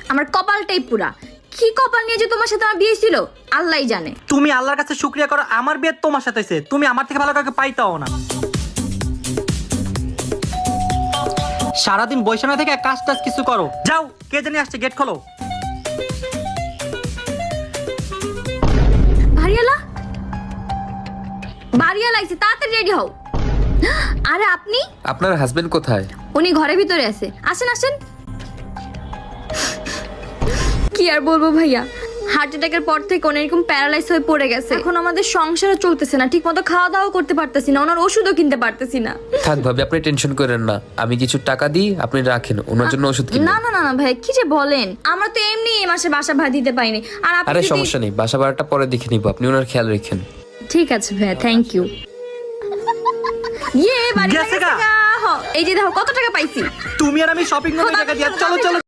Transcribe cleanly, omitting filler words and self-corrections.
আমার কপালটাই পুরা। কি কপাল নিয়ে যে তোমার সাথে আমার বিয়ে ছিল আল্লাহই জানে। তুমি আল্লাহর কাছে শুকরিয়া করো, আমার বিয়ে তোমার সাথে হয়েছে। তুমি আমার থেকে ভালো কাউকে পাইতাও না। সারাদিন বৈশা না থেকে কাজ টাজ কিছু করো। যাও, কে জানি আসছে, গেট খোলো। বাড়িওয়ালা আইছে, তাড়াতাড়ি রেডি হও। আরে আপনি? আপনার হাজবেন্ড কোথায়? উনি ঘরের ভিতরে আছে, আসেন আসেন। কি আর বলবো ভাইয়া, হার্ট অ্যাটাকের পর থেকে উনি এরকম প্যারালাইজ হয়ে পড়ে গেছে। এখন আমাদের সংসারও চলতেছে না, ঠিক মতো খাওয়া দাওয়া করতে পারতেছি না, ওনার ওষুধও কিনতে পারতেছি না। থাক ভাবি, আপনি টেনশন করেন না, আমি কিছু টাকা দিই, আপনি রাখেন, ওনার জন্য ওষুধ কিনুন। না না না না ভাই, কি যে বলেন, আমরা তো এমনি এই মাসে বাসা ভাড়া দিতে পারিনি। আর আপনি আরে যদি- সমস্যা নেই, বাসা ভাড়াটা পরে দেখে নিব, আপনি ওনার খেয়াল রাখেন। ঠিক আছে ভাইয়া, থ্যাংক ইউ। ইয়ে বাড়ি গেছে গেছে গা। গা। হ, এই যে দেখো কত টাকা পাইছি। তুমি আর আমি শপিং মলে টাকা দিয়ে চলো চলো।